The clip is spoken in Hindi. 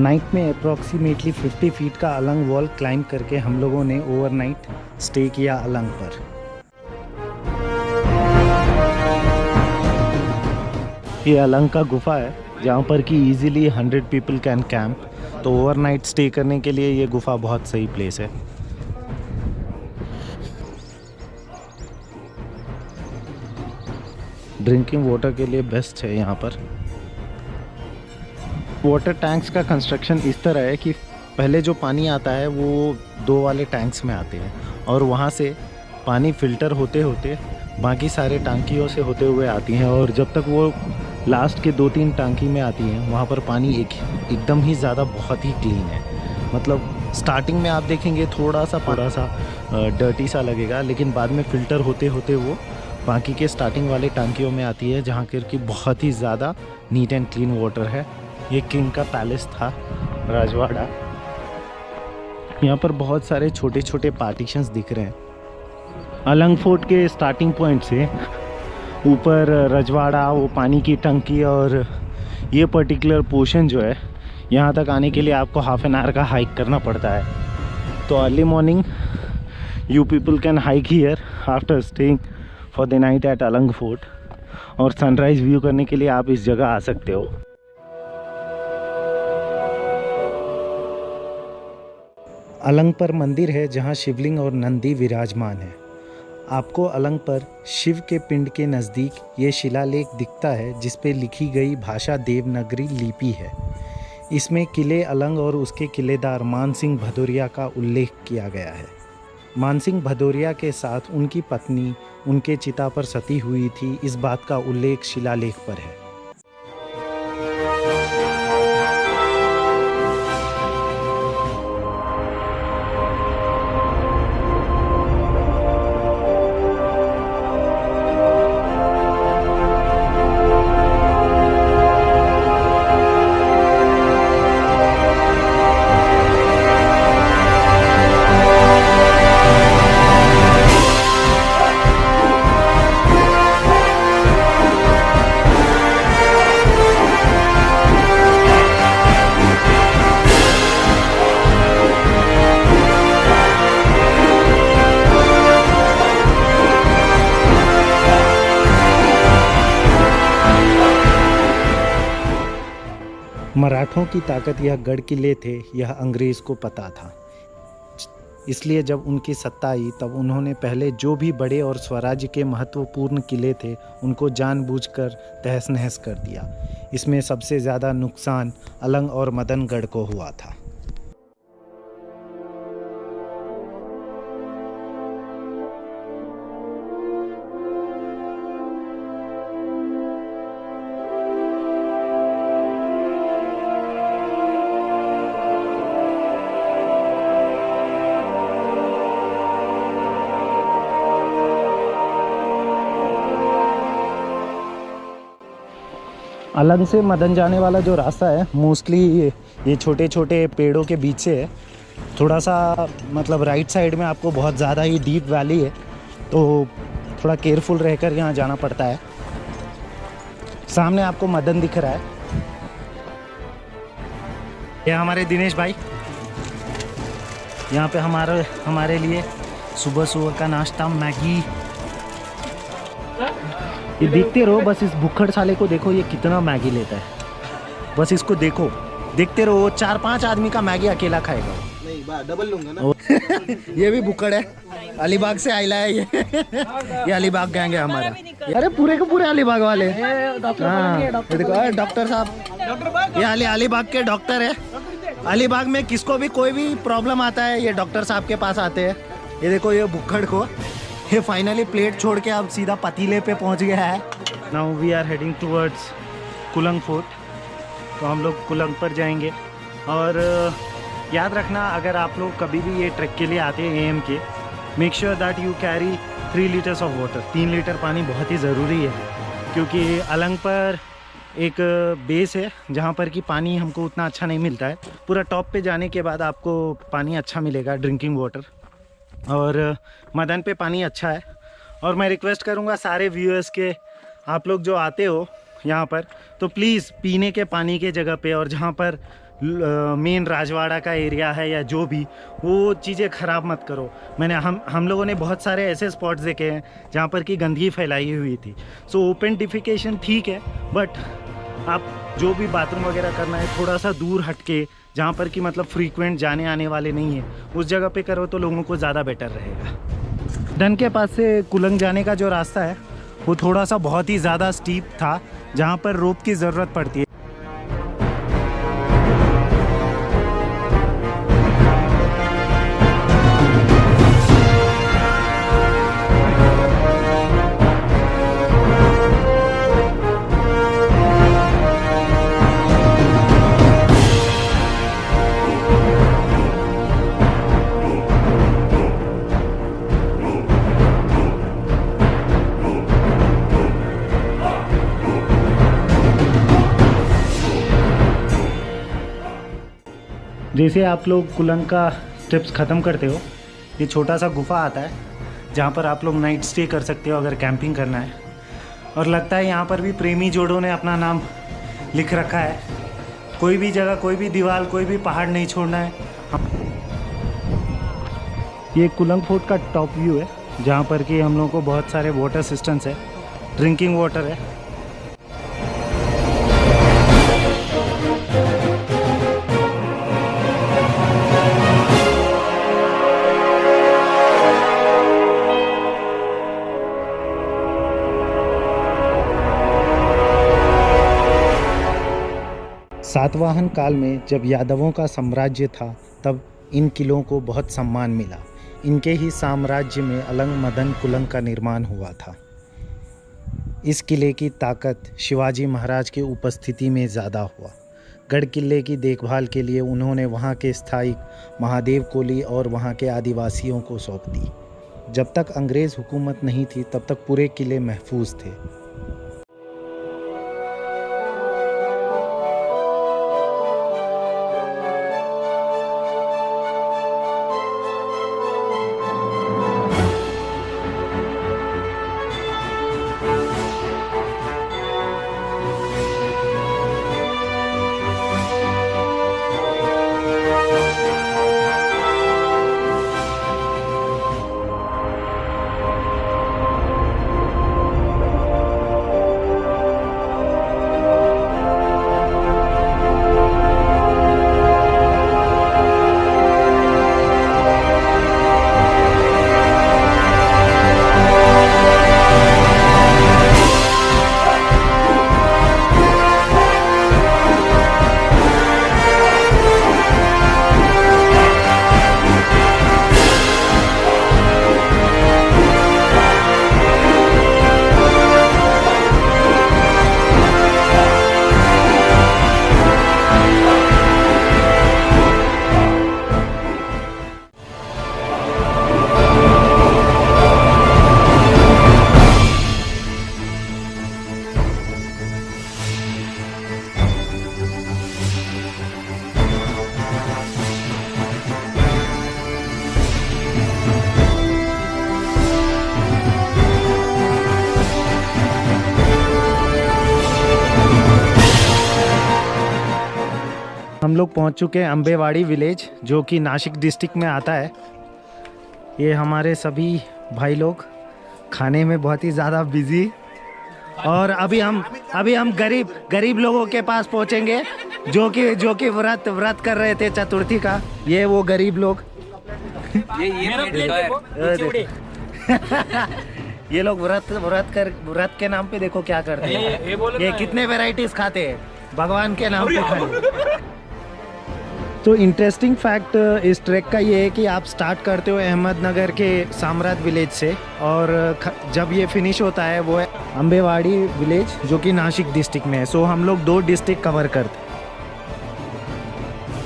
नाइट में अप्रॉक्सीमेटली 50 फीट का अलंग वॉल क्लाइंब करके हम लोगों ने ओवरनाइट स्टे किया अलंग पर। ये अलंग का गुफा है जहाँ पर कि इजीली 100 पीपल कैन कैंप, तो ओवरनाइट स्टे करने के लिए ये गुफा बहुत सही प्लेस है। ड्रिंकिंग वाटर के लिए बेस्ट है यहाँ पर। वाटर टैंक्स का कंस्ट्रक्शन इस तरह है कि पहले जो पानी आता है वो 2 वाले टैंक्स में आते हैं और वहाँ से पानी फ़िल्टर होते होते बाकी सारे टांकियों से होते हुए आती हैं, और जब तक वो लास्ट के 2-3 टांकी में आती हैं वहाँ पर पानी एकदम ही ज़्यादा बहुत ही क्लीन है। मतलब स्टार्टिंग में आप देखेंगे थोड़ा सा डर्टी सा लगेगा, लेकिन बाद में फ़िल्टर होते होते वो बाकी के स्टार्टिंग वाले टांकियों में आती है जहाँ करके बहुत ही ज़्यादा नीट एंड क्लीन वाटर है। ये किंग का पैलेस था राजवाड़ा। यहाँ पर बहुत सारे छोटे छोटे पार्टीशंस दिख रहे हैं। अलंग फोर्ट के स्टार्टिंग पॉइंट से ऊपर रजवाड़ा, वो पानी की टंकी और ये पर्टिकुलर पोर्शन जो है, यहाँ तक आने के लिए आपको हाफ एन आवर का हाइक करना पड़ता है। तो early morning you people can hike here after staying for the night at Alang fort, और सनराइज़ व्यू करने के लिए आप इस जगह आ सकते हो। अलंग पर मंदिर है जहाँ शिवलिंग और नंदी विराजमान है। आपको अलंग पर शिव के पिंड के नज़दीक ये शिलालेख दिखता है जिस पे लिखी गई भाषा देवनागरी लिपि है। इसमें किले अलंग और उसके किलेदार मानसिंह भदौरिया का उल्लेख किया गया है। मानसिंह भदौरिया के साथ उनकी पत्नी उनके चिता पर सती हुई थी, इस बात का उल्लेख शिलालेख पर है। मराठों की ताकत यह गढ़ किले थे, यह अंग्रेज़ को पता था। इसलिए जब उनकी सत्ता आई तब उन्होंने पहले जो भी बड़े और स्वराज्य के महत्वपूर्ण किले थे उनको जानबूझकर तहस नहस कर दिया। इसमें सबसे ज़्यादा नुकसान अलंग और मदनगढ़ को हुआ था। अलंग से मदन जाने वाला जो रास्ता है मोस्टली ये छोटे छोटे पेड़ों के बीच से है। थोड़ा सा मतलब राइट साइड में आपको बहुत ज़्यादा ही डीप वैली है, तो थोड़ा केयरफुल रहकर यहाँ जाना पड़ता है। सामने आपको मदन दिख रहा है, ये हमारे दिनेश भाई। यहाँ पे हमारे लिए सुबह सुबह का नाश्ता मैगी। ये देखते रहो, बस इस भुक्खड़ साले को देखो, ये कितना मैगी लेता है। बस इसको देखो, देखते रहो, 4-5 आदमी का मैगी अकेला खाएगा। नहीं, डबल लूंगा ना। ये भी भुक्खड़ है, अलीबाग से आइला है ये अलीबाग गैंग है हमारा। अरे पूरे के पूरे अलीबाग वाले। हाँ, डॉक्टर साहब, ये अलीबाग के डॉक्टर है। अलीबाग में किसको भी कोई भी प्रॉब्लम आता है ये डॉक्टर साहब के पास आते हैं। ये देखो, ये भुक्खड़ को ये फाइनली प्लेट छोड़ के अब सीधा पतीले पे पहुंच गया है। Now we are heading towards Kulang fort. तो हम लोग कुलंग पर जाएंगे। और याद रखना, अगर आप लोग कभी भी ये ट्रैक के लिए आते हैं एएम के, make sure that you carry 3 litres of water. 3 litre पानी बहुत ही ज़रूरी है, क्योंकि अलंग पर एक बेस है जहाँ पर कि पानी हमको उतना अच्छा नहीं मिलता है। पूरा टॉप पे जाने के बाद आपको पानी अच्छा मिलेगा, ड्रिंकिंग वाटर। और मदन पे पानी अच्छा है। और मैं रिक्वेस्ट करूँगा सारे व्यूअर्स के, आप लोग जो आते हो यहाँ पर, तो प्लीज़ पीने के पानी के जगह पे और जहाँ पर मेन राजवाड़ा का एरिया है या जो भी, वो चीज़ें ख़राब मत करो। हम लोगों ने बहुत सारे ऐसे स्पॉट्स देखे हैं जहाँ पर कि गंदगी फैलाई हुई थी। सो ओपन डिफिकेशन ठीक है, बट आप जो भी बाथरूम वगैरह करना है थोड़ा सा दूर हटके, जहाँ पर कि मतलब फ्रीक्वेंट जाने आने वाले नहीं है, उस जगह पे करो तो लोगों को ज़्यादा बेटर रहेगा। डन के पास से कुलंग जाने का जो रास्ता है वो थोड़ा सा बहुत ही ज़्यादा स्टीप था, जहाँ पर रोप की ज़रूरत पड़ती है। जैसे आप लोग कुलंग का स्टेप्स ख़त्म करते हो, ये छोटा सा गुफा आता है जहाँ पर आप लोग नाइट स्टे कर सकते हो अगर कैंपिंग करना है। और लगता है यहाँ पर भी प्रेमी जोड़ों ने अपना नाम लिख रखा है। कोई भी जगह, कोई भी दीवार, कोई भी पहाड़ नहीं छोड़ना है। ये कुलंग फोर्ट का टॉप व्यू है, जहाँ पर कि हम लोगों को बहुत सारे वाटर सिस्टम्स है, ड्रिंकिंग वाटर है। सातवाहन काल में जब यादवों का साम्राज्य था, तब इन किलों को बहुत सम्मान मिला। इनके ही साम्राज्य में अलंग मदन कुलंग का निर्माण हुआ था। इस किले की ताकत शिवाजी महाराज की उपस्थिति में ज़्यादा हुआ। गढ़ किले की देखभाल के लिए उन्होंने वहाँ के स्थायी महादेव कोली और वहाँ के आदिवासियों को सौंप दी। जब तक अंग्रेज़ हुकूमत नहीं थी, तब तक पूरे किले महफूज थे। हम लोग पहुंच चुके हैं अम्बेवाड़ी विलेज, जो कि नासिक डिस्ट्रिक्ट में आता है। ये हमारे सभी भाई लोग खाने में बहुत ही ज़्यादा बिजी, और अभी हम गरीब लोगों के पास पहुंचेंगे जो कि व्रत कर रहे थे चतुर्थी का। ये वो गरीब लोग ये लोग व्रत के नाम पे देखो क्या करते हैं। ये कितने वैरायटीज खाते हैं भगवान के नाम पे खाने। तो इंटरेस्टिंग फैक्ट इस ट्रैक का ये है कि आप स्टार्ट करते हो अहमदनगर के साम्राट विलेज से, और जब ये फिनिश होता है वो है अम्बेवाड़ी विलेज, जो कि नासिक डिस्ट्रिक्ट में है। सो हम लोग 2 डिस्ट्रिक्ट कवर करते हैं।